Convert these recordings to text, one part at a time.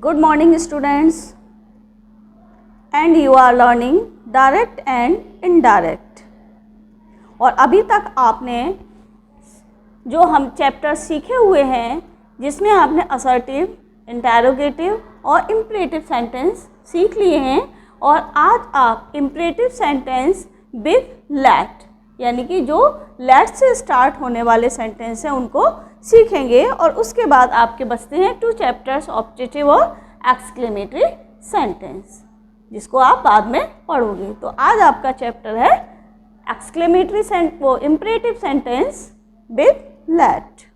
Good morning students, and you are learning direct and indirect। और अभी तक आपने जो हम चैप्टर सीखे हुए हैं जिसमें आपने असर्टिव, इंटेरोगेटिव और इम्परेटिव सेंटेंस सीख लिए हैं, और आज आप इम्परेटिव सेंटेंस विद लेट यानी कि जो लेट से स्टार्ट होने वाले सेंटेंस हैं उनको सीखेंगे। और उसके बाद आपके बचते हैं 2 चैप्टर्स ऑब्जेक्टिव और एक्सक्लेमेटरी सेंटेंस, जिसको आप बाद में पढ़ोगे। तो आज आपका चैप्टर है एक्सक्लेमेटरी वो इम्परेटिव सेंटेंस विद लेट।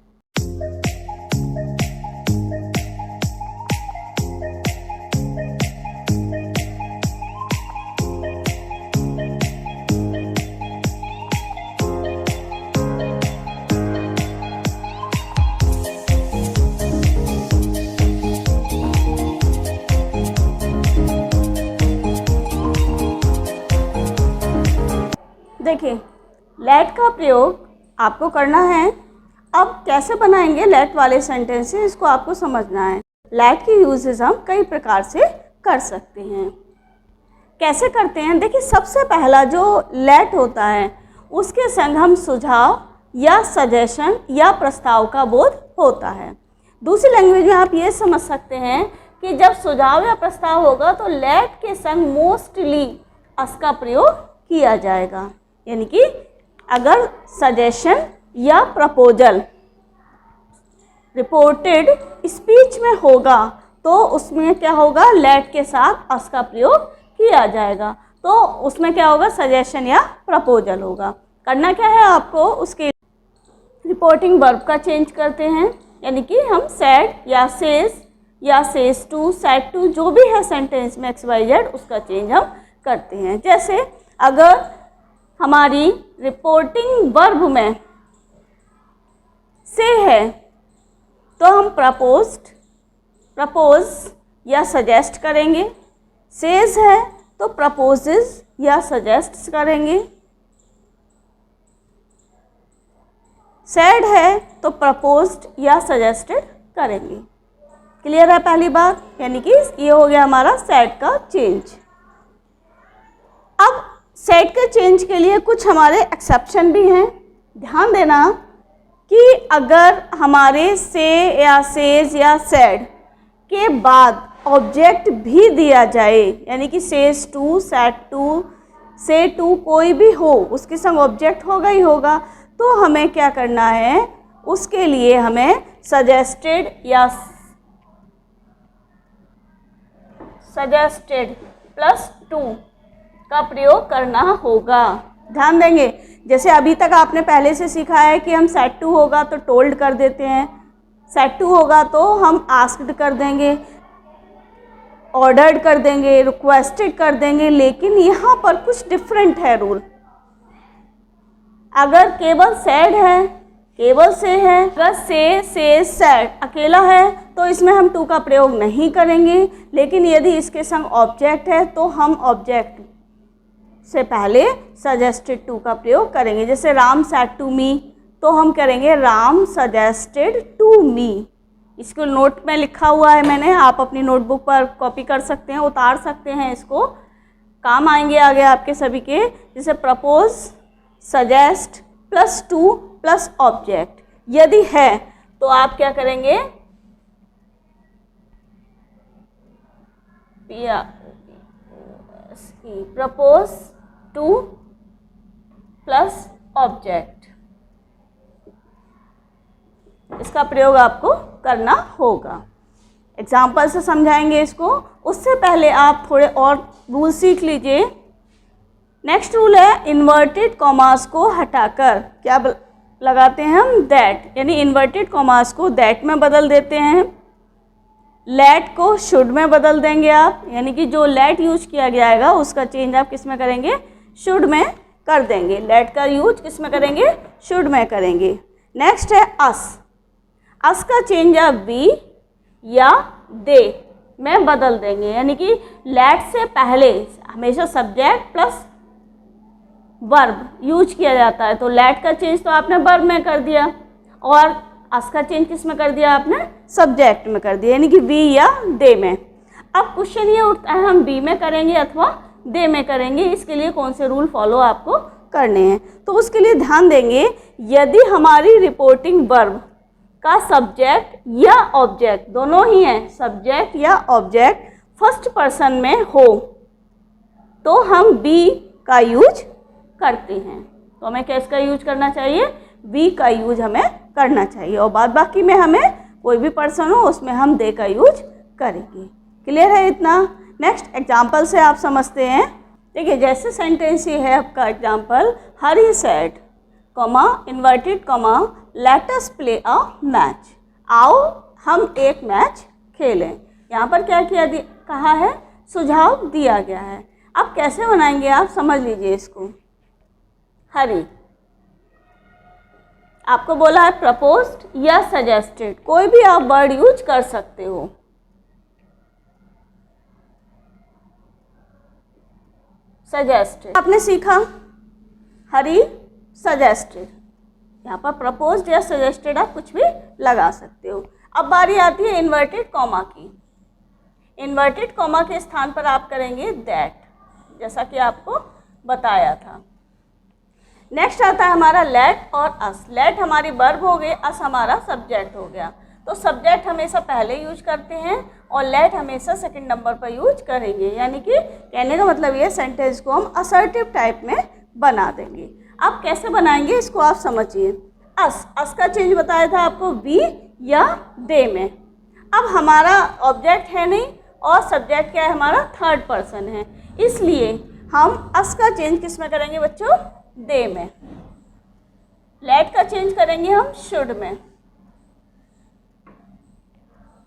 देखिए, लेट का प्रयोग आपको करना है। अब कैसे बनाएंगे लेट वाले सेंटेंसेस, इसको आपको समझना है। लेट की यूजेस हम कई प्रकार से कर सकते हैं। कैसे करते हैं, देखिए सबसे पहला जो लेट होता है उसके संग हम सुझाव या सजेशन या प्रस्ताव का बोध होता है। दूसरी लैंग्वेज में आप ये समझ सकते हैं कि जब सुझाव या प्रस्ताव होगा तो लेट के संग मोस्टली अस का प्रयोग किया जाएगा। यानी कि अगर सजेशन या प्रपोजल रिपोर्टेड स्पीच में होगा तो उसमें क्या होगा, लेट के साथ अस का प्रयोग किया जाएगा। तो उसमें क्या होगा, सजेशन या प्रपोजल होगा। करना क्या है आपको, उसके रिपोर्टिंग वर्ब का चेंज करते हैं। यानी कि हम सेड या सेज टू, सेड टू जो भी है सेंटेंस में XYZ उसका चेंज हम करते हैं। जैसे अगर हमारी रिपोर्टिंग वर्ब में से है तो हम प्रपोज या सजेस्ट करेंगे। सेज है तो प्रपोजेस या सजेस्ट करेंगे। सेड है तो प्रपोज्ड या सजेस्टेड करेंगे। क्लियर है पहली बात, यानी कि ये हो गया हमारा सेड का चेंज। अब सेट के चेंज के लिए कुछ हमारे एक्सेप्शन भी हैं। ध्यान देना कि अगर हमारे से या सेज या सेड के बाद ऑब्जेक्ट भी दिया जाए, यानी कि सेज टू, सेड टू, से टू कोई भी हो, उसके संग ऑब्जेक्ट होगा ही होगा, तो हमें क्या करना है, उसके लिए हमें सजेस्टेड या सजेस्टेड प्लस टू का प्रयोग करना होगा। ध्यान देंगे, जैसे अभी तक आपने पहले से सीखा है कि हम सेड टू होगा तो टोल्ड कर देते हैं, सेड टू होगा तो हम आस्क्ड कर देंगे, ऑर्डर्ड कर देंगे, रिक्वेस्टेड कर देंगे। लेकिन यहाँ पर कुछ डिफरेंट है रूल। अगर केवल सेड है, केवल से है, अगर से सेड अकेला है तो इसमें हम टू का प्रयोग नहीं करेंगे। लेकिन यदि इसके संग ऑब्जेक्ट है तो हम ऑब्जेक्ट से पहले सजेस्टेड टू का प्रयोग करेंगे। जैसे राम सेड टू मी, तो हम करेंगे राम सजेस्टेड टू मी। इसको नोट में लिखा हुआ है मैंने, आप अपनी नोटबुक पर कॉपी कर सकते हैं, उतार सकते हैं, इसको काम आएंगे आगे आपके सभी के। जैसे propose, suggest plus two plus object यदि है तो आप क्या करेंगे, प्रपोज टू प्लस ऑब्जेक्ट, इसका प्रयोग आपको करना होगा। एग्जाम्पल से समझाएंगे इसको। उससे पहले आप थोड़े और रूल सीख लीजिए। नेक्स्ट रूल है, इन्वर्टेड कॉमास को हटाकर क्या लगाते हैं हम, दैट। यानी इन्वर्टेड कॉमास को दैट में बदल देते हैं। लेट को शुड में बदल देंगे आप, यानी कि जो लेट यूज किया गया है उसका चेंज आप किस में करेंगे, शुड में कर देंगे। लेट का यूज किस में करेंगे, शुड में करेंगे। नेक्स्ट है अस का चेंज आप बी या दे में बदल देंगे। यानी कि लेट से पहले हमेशा सब्जेक्ट प्लस वर्ब यूज किया जाता है, तो लेट का चेंज तो आपने वर्ब में कर दिया। और अस का चेंज किस में कर दिया आपने, सब्जेक्ट में कर दिया, यानी कि वी या दे में। अब क्वेश्चन ये उठता है हम बी में करेंगे अथवा दे में करेंगे, इसके लिए कौन से रूल फॉलो आपको करने हैं। तो उसके लिए ध्यान देंगे, यदि हमारी रिपोर्टिंग वर्ब का सब्जेक्ट या ऑब्जेक्ट दोनों ही हैं, सब्जेक्ट या ऑब्जेक्ट फर्स्ट पर्सन में हो तो हम बी का यूज करते हैं। तो हमें किसका यूज करना चाहिए, बी का यूज हमें करना चाहिए, और बाद बाकी में हमें कोई भी पर्सन हो उसमें हम दे का यूज करेंगे। क्लियर है इतना। नेक्स्ट एग्जाम्पल से आप समझते हैं। देखिए जैसे सेंटेंस ये है आपका example, Hari said comma inverted comma let us play a match, आओ हम एक मैच खेलें। यहाँ पर क्या किया कहा है, सुझाव दिया गया है। अब कैसे बनाएंगे आप समझ लीजिए इसको। हरी आपको बोला है प्रपोज्ड या सजेस्टेड, कोई भी आप वर्ड यूज कर सकते हो। सजेस्टेड आपने सीखा, हरी सजेस्टेड, यहाँ पर प्रपोज्ड या सजेस्टेड आप कुछ भी लगा सकते हो। अब बारी आती है इन्वर्टेड कॉमा की। इन्वर्टेड कॉमा के स्थान पर आप करेंगे दैट, जैसा कि आपको बताया था। नेक्स्ट आता है हमारा लेट और अस। लेट हमारी वर्ब हो गई, अस हमारा सब्जेक्ट हो गया। तो सब्जेक्ट हमेशा पहले यूज करते हैं और लेट हमेशा सेकंड नंबर पर यूज करेंगे, यानी कि कहने का मतलब ये सेंटेंस को हम असर्टिव टाइप में बना देंगे। अब कैसे बनाएंगे इसको आप समझिए। अस का चेंज बताया था आपको वी या दे में। अब हमारा ऑब्जेक्ट है नहीं और सब्जेक्ट क्या है हमारा, थर्ड पर्सन है, इसलिए हम अस का चेंज किस में करेंगे बच्चों, दे में। लेट का चेंज करेंगे हम शुड में,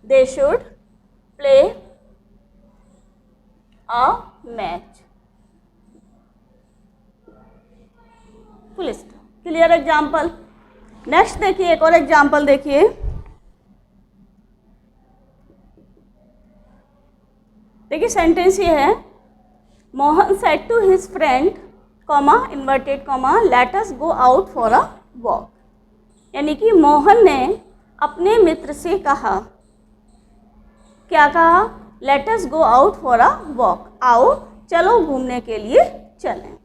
they should play a match. Full stop. Clear example. Next देखिए एक और एग्जाम्पल देखिए। देखिए सेंटेंस ये है, Mohan said to his friend comma inverted comma let us go out for a walk, यानी कि मोहन ने अपने मित्र से कहा, क्या कहा, late us go out for a walk, आओ चलो घूमने के लिए चलें।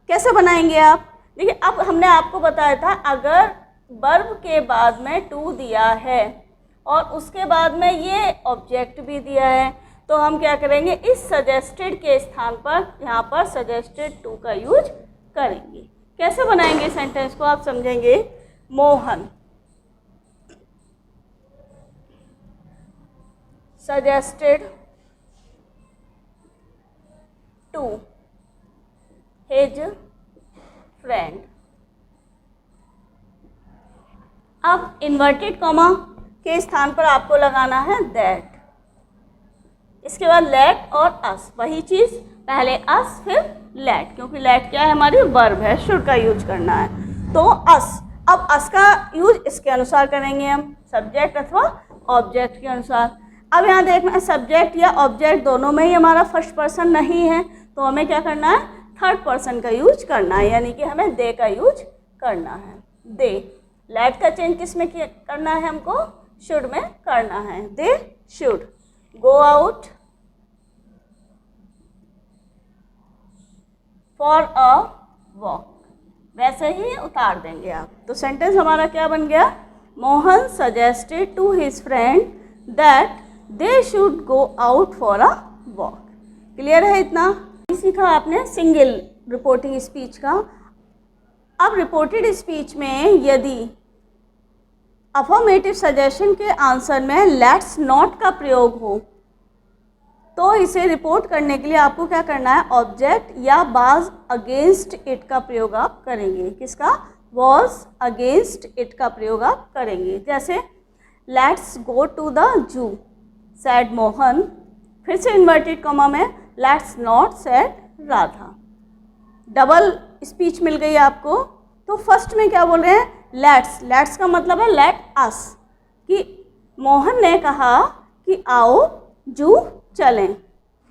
कैसे बनाएंगे आप, देखिए अब हमने आपको बताया था अगर वर्ब के बाद में टू दिया है और उसके बाद में ये ऑब्जेक्ट भी दिया है तो हम क्या करेंगे, इस सजेस्टेड के स्थान पर यहाँ पर सजेस्टेड टू का यूज करेंगे। कैसे बनाएंगे सेंटेंस को आप समझेंगे। Mohan suggested to his friend। अब इन्वर्टेड कॉमा के स्थान पर आपको लगाना है दैट, इसके बाद लेट और अस, वही चीज़ पहले अस फिर लेट, क्योंकि लेट क्या है हमारी वर्ब है, शुड का यूज करना है। तो अस, अब अस का यूज इसके अनुसार करेंगे हम, सब्जेक्ट अथवा ऑब्जेक्ट के अनुसार। अब यहाँ देखना है सब्जेक्ट या ऑब्जेक्ट दोनों में ही हमारा फर्स्ट पर्सन नहीं है तो हमें क्या करना है, थर्ड पर्सन का यूज करना है, यानी कि हमें दे का यूज करना है। दे, लेट का चेंज किस में करना है हमको, शुड में करना है। दे should go out for a walk, वैसे ही उतार देंगे आप। तो सेंटेंस हमारा क्या बन गया, Mohan suggested to his friend that they should go out for a walk. Clear है इतना। सीखा आपने सिंगल रिपोर्टिंग स्पीच का। अब रिपोर्टेड स्पीच में यदि अफर्मेटिव सजेशन के आंसर में लेट्स नॉट का प्रयोग हो तो इसे रिपोर्ट करने के लिए आपको क्या करना है, ऑब्जेक्ट या वाज अगेंस्ट इट का प्रयोग आप करेंगे। किसका, वॉज अगेंस्ट इट का प्रयोग आप करेंगे। जैसे let's go to the zoo said Mohan, फिर से इन्वर्टेड कॉमा में let's not said Radha. Double speech मिल गई आपको। तो फर्स्ट में क्या बोल रहे हैं, लेट्स, लेट्स का मतलब है लेट अस, कि मोहन ने कहा कि आओ जू चलें,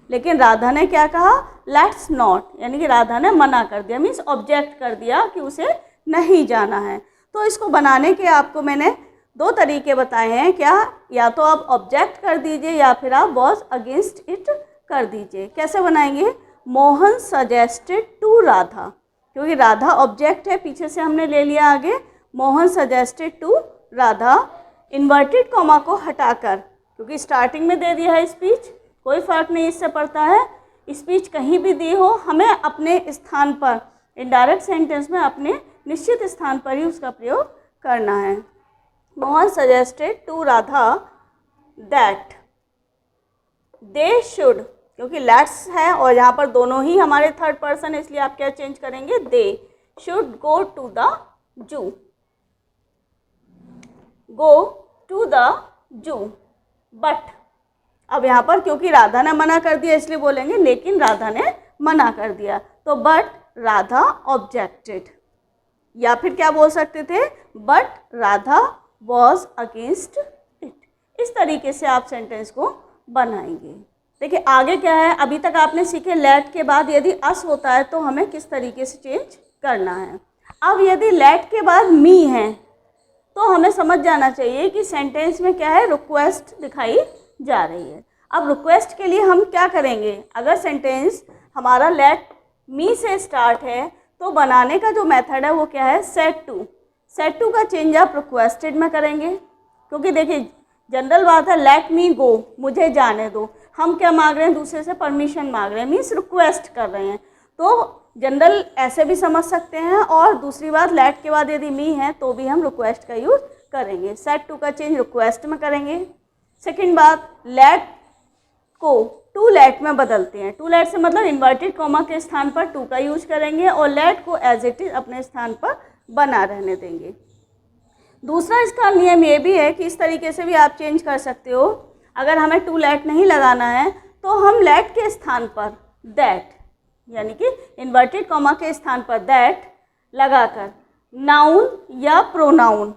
लेकिन राधा ने क्या कहा, लेट्स नॉट, यानी कि राधा ने मना कर दिया, मीन्स ऑब्जेक्ट कर दिया कि उसे नहीं जाना है। तो इसको बनाने के आपको मैंने दो तरीके बताए हैं क्या, या तो आप ऑब्जेक्ट कर दीजिए या फिर आप वॉज अगेंस्ट इट कर दीजिए। कैसे बनाएंगे? मोहन सजेस्टेड टू राधा, क्योंकि राधा ऑब्जेक्ट है, पीछे से हमने ले लिया आगे। Mohan suggested to Radha, inverted comma को हटाकर, क्योंकि स्टार्टिंग में दे दिया है स्पीच, कोई फ़र्क नहीं इससे पड़ता है, स्पीच कहीं भी दी हो, हमें अपने स्थान पर, इनडायरेक्ट सेंटेंस में अपने निश्चित स्थान पर ही उसका प्रयोग करना है। Mohan suggested to Radha that they should, क्योंकि लेट्स है और यहाँ पर दोनों ही हमारे थर्ड पर्सन, इसलिए आप क्या चेंज करेंगे? They should go to the zoo, go to the zoo. But अब यहाँ पर क्योंकि राधा ने मना कर दिया इसलिए बोलेंगे लेकिन राधा ने मना कर दिया, तो बट राधा ऑब्जेक्टेड, या फिर क्या बोल सकते थे? But Radha was against it. इस तरीके से आप सेंटेंस को बनाएंगे। देखिए आगे क्या है, अभी तक आपने सीखे लेट के बाद यदि अस होता है तो हमें किस तरीके से चेंज करना है। अब यदि लेट के बाद मी है तो हमें समझ जाना चाहिए कि सेंटेंस में क्या है? रिक्वेस्ट दिखाई जा रही है। अब रिक्वेस्ट के लिए हम क्या करेंगे? अगर सेंटेंस हमारा लेट मी से स्टार्ट है तो बनाने का जो मेथड है वो क्या है? Said to. सेट टू का चेंज आप रिक्वेस्टेड में करेंगे, क्योंकि देखिए जनरल बात है लेट मी गो, मुझे जाने दो। हम क्या मांग रहे हैं? दूसरे से परमिशन मांग रहे हैं, मीन्स रिक्वेस्ट कर रहे हैं। तो जनरल ऐसे भी समझ सकते हैं, और दूसरी बात लेट के बाद यदि मी है तो भी हम रिक्वेस्ट का यूज़ करेंगे। सेट टू का चेंज रिक्वेस्ट में करेंगे। सेकंड बात, लेट को टू लेट में बदलते हैं। टू लेट से मतलब इन्वर्टेड कॉमा के स्थान पर टू का यूज करेंगे और लेट को एज इट इज अपने स्थान पर बना रहने देंगे। दूसरा इसका नियम ये भी है कि इस तरीके से भी आप चेंज कर सकते हो। अगर हमें टू लेट नहीं लगाना है तो हम लेट के स्थान पर दैट, यानी कि इन्वर्टेड कॉमा के स्थान पर दैट लगाकर नाउन या प्रोनाउन,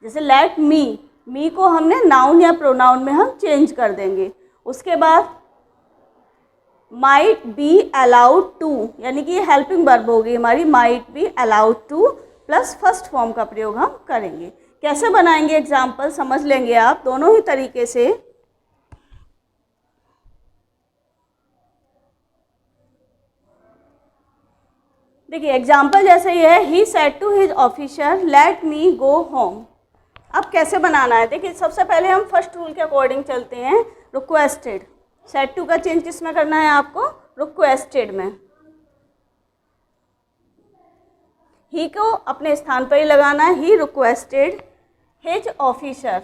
जैसे लेट मी को हमने नाउन या प्रोनाउन में हम चेंज कर देंगे। उसके बाद माइट बी अलाउड टू, यानी कि ये हेल्पिंग वर्ब होगी हमारी, might be allowed two plus first form का प्रयोग हम करेंगे। कैसे बनाएंगे एग्जाम्पल समझ लेंगे आप दोनों ही तरीके से। देखिए एग्जाम्पल जैसे ये है, he said to his officer let me go home. अब कैसे बनाना है? देखिए सबसे पहले हम फर्स्ट रूल के अकॉर्डिंग चलते हैं, रिक्वेस्टेड। सेड टू का चेंज किस में करना है आपको? रिक्वेस्टेड में। ही को अपने स्थान पर ही लगाना है, ही रिक्वेस्टेड हिज ऑफिसर।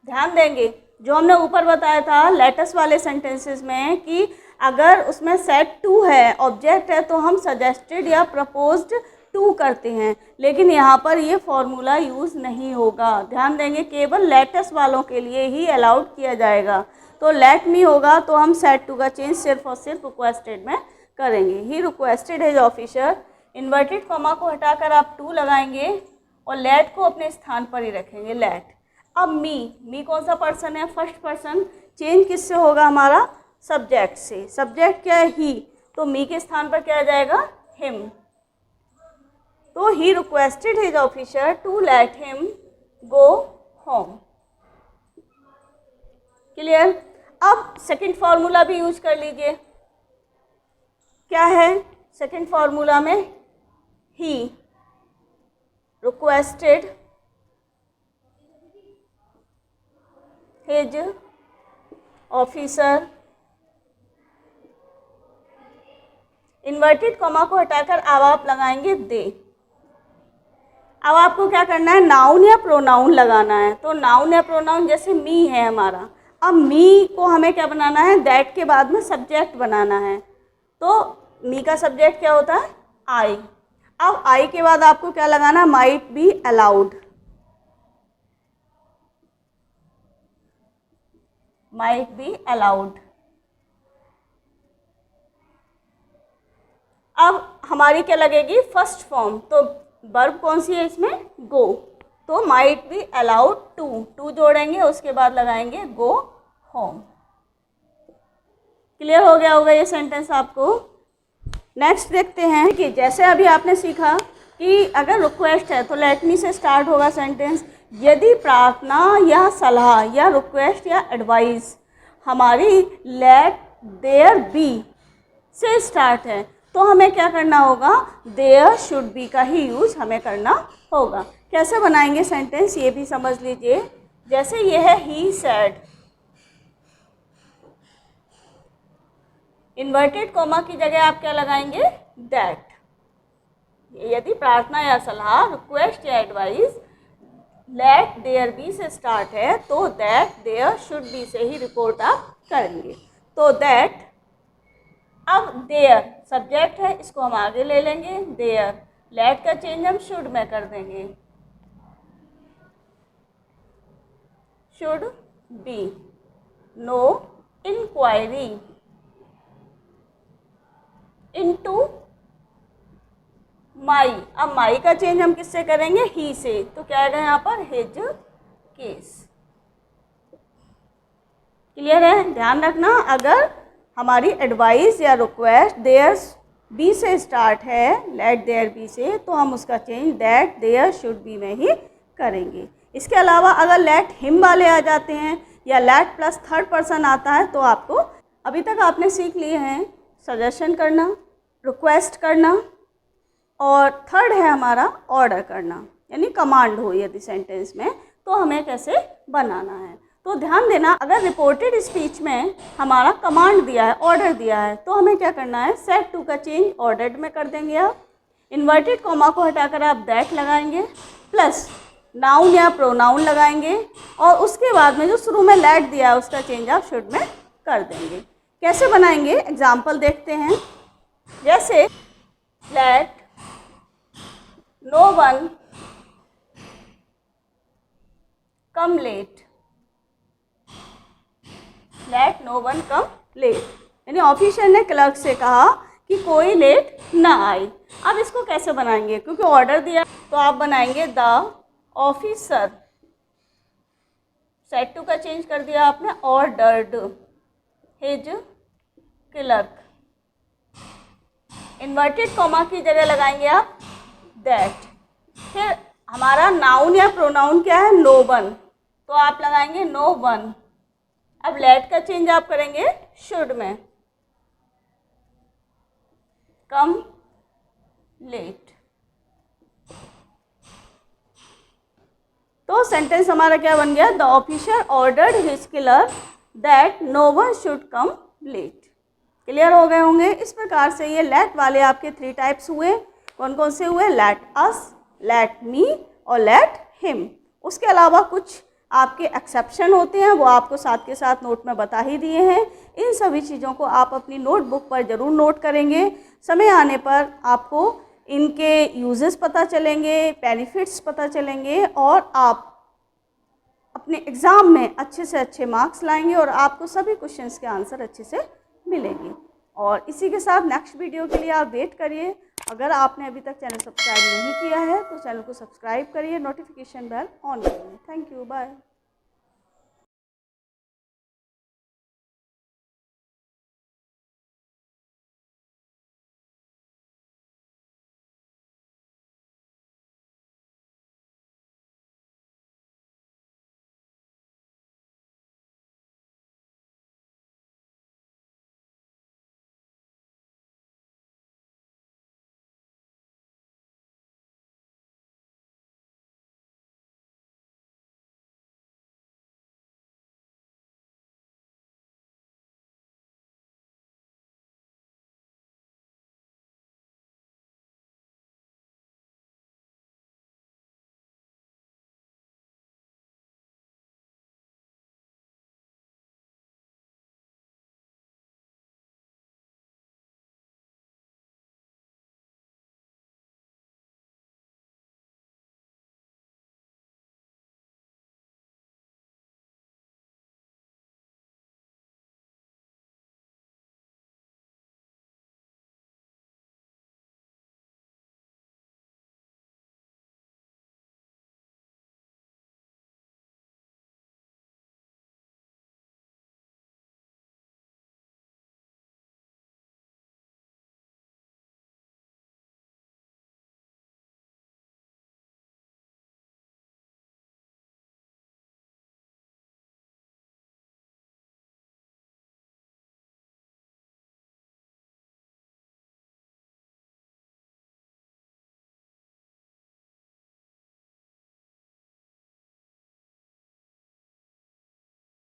ध्यान देंगे जो हमने ऊपर बताया था लेटेस्ट वाले सेंटेंसेस में कि अगर उसमें सेड टू है, ऑब्जेक्ट है, तो हम सजेस्टेड या प्रपोज्ड टू करते हैं, लेकिन यहाँ पर ये फॉर्मूला यूज़ नहीं होगा। ध्यान देंगे केवल लेटेस्ट वालों के लिए ही अलाउड किया जाएगा। तो लेट मी होगा तो हम सेड टू का चेंज सिर्फ और सिर्फ रिक्वेस्टेड में करेंगे। ही requested his officer, inverted comma को हटाकर आप टू लगाएंगे और लेट को अपने स्थान पर ही रखेंगे, लेट। अब मी कौन सा पर्सन है? First person. चेंज किससे होगा हमारा? सब्जेक्ट से। सब्जेक्ट क्या है? ही, तो मी के स्थान पर क्या आ जाएगा? हिम। तो he requested his officer to let him go home. Clear? अब सेकंड फार्मूला भी यूज कर लीजिए। क्या है सेकंड फार्मूला में? He requested his officer, inverted comma को हटाकर अब आप लगाएंगे दे। अब आपको क्या करना है? नाउन या प्रोनाउन लगाना है। तो नाउन या प्रोनाउन जैसे मी है हमारा, अब मी को हमें क्या बनाना है? दैट के बाद में सब्जेक्ट बनाना है। तो मी का सब्जेक्ट क्या होता है? आई। अब आई के बाद आपको क्या लगाना? Might be allowed, might be allowed. अब हमारी क्या लगेगी? First form. तो वर्ब कौन सी है इसमें? गो। तो माइट बी अलाउड टू जोड़ेंगे, उसके बाद लगाएंगे गो होम। क्लियर हो गया होगा ये सेंटेंस आपको। नेक्स्ट देखते हैं कि जैसे अभी आपने सीखा कि अगर रिक्वेस्ट है तो लेट मी से स्टार्ट होगा सेंटेंस। यदि प्रार्थना या सलाह या रिक्वेस्ट या एडवाइस हमारी लेट देयर बी से स्टार्ट है तो हमें क्या करना होगा, देयर शुड बी का ही यूज़ हमें करना होगा। कैसे बनाएंगे सेंटेंस ये भी समझ लीजिए। जैसे ये है ही सेड, इन्वर्टेड कॉमा की जगह आप क्या लगाएंगे, दैट। यदि प्रार्थना या सलाह, रिक्वेस्ट या एडवाइस लेट देयर बी से स्टार्ट है तो दैट देयर शुड बी से ही रिपोर्ट आप करेंगे। तो दैट, अब देयर सब्जेक्ट है, इसको हम आगे ले लेंगे, देयर, लेट का चेंज हम शुड में कर देंगे, should be, no inquiry into my. अब माई का चेंज हम किससे करेंगे, ही से, तो क्या आएगा यहाँ पर, हिज केस। क्लियर है? ध्यान रखना, अगर हमारी एडवाइस या रिक्वेस्ट देयर बी से स्टार्ट है, लेट देयर बी से, तो हम उसका change that there should be में ही करेंगे। इसके अलावा अगर लेट हिम वाले आ जाते हैं या लेट प्लस थर्ड पर्सन आता है तो आपको, अभी तक आपने सीख लिए हैं सजेशन करना, रिक्वेस्ट करना, और थर्ड है हमारा ऑर्डर करना, यानी कमांड हो यदि सेंटेंस में तो हमें कैसे बनाना है। तो ध्यान देना, अगर रिपोर्टेड स्पीच में हमारा कमांड दिया है, ऑर्डर दिया है, तो हमें क्या करना है, सेड टू का चेंज ऑर्डर्ड में कर देंगे आप। इन्वर्टेड कॉमा को हटाकर आप दैट लगाएंगे, प्लस नाउन या प्रोनाउन लगाएंगे, और उसके बाद में जो शुरू में लेट दिया है उसका चेंज आप शुड में कर देंगे। कैसे बनाएंगे, एग्जाम्पल देखते हैं। जैसे लेट नो वन कम लेट, लेट नो वन कम लेट, यानी ऑफिसर ने क्लर्क से कहा कि कोई लेट ना आए। अब इसको कैसे बनाएंगे, क्योंकि ऑर्डर दिया तो आप बनाएंगे द ऑफिसर, सेड टू का चेंज कर दिया आपने, ordered his clerk. Inverted comma की जगह लगाएंगे आप दैट। फिर हमारा नाउन या प्रोनाउन क्या है, नो वन, तो आप लगाएंगे नो वन। अब लेट का चेंज आप करेंगे शुड में, कम लेट। तो सेंटेंस हमारा क्या बन गया, the officer ordered his clerk that no one should come late. Clear हो गए होंगे। इस प्रकार से ये लेट वाले आपके 3 टाइप्स हुए। कौन कौन से हुए, लेट अस, लेट मी और लेट हिम। उसके अलावा कुछ आपके एक्सेप्शन होते हैं, वो आपको साथ के साथ नोट में बता ही दिए हैं। इन सभी चीज़ों को आप अपनी नोटबुक पर ज़रूर नोट करेंगे। समय आने पर आपको इनके यूजेस पता चलेंगे, बेनिफिट्स पता चलेंगे, और आप अपने एग्ज़ाम में अच्छे से अच्छे मार्क्स लाएंगे और आपको सभी क्वेश्चंस के आंसर अच्छे से मिलेंगे। और इसी के साथ नेक्स्ट वीडियो के लिए आप वेट करिए। अगर आपने अभी तक चैनल सब्सक्राइब नहीं किया है तो चैनल को सब्सक्राइब करिए, नोटिफिकेशन बेल ऑन करिए। Thank you, bye.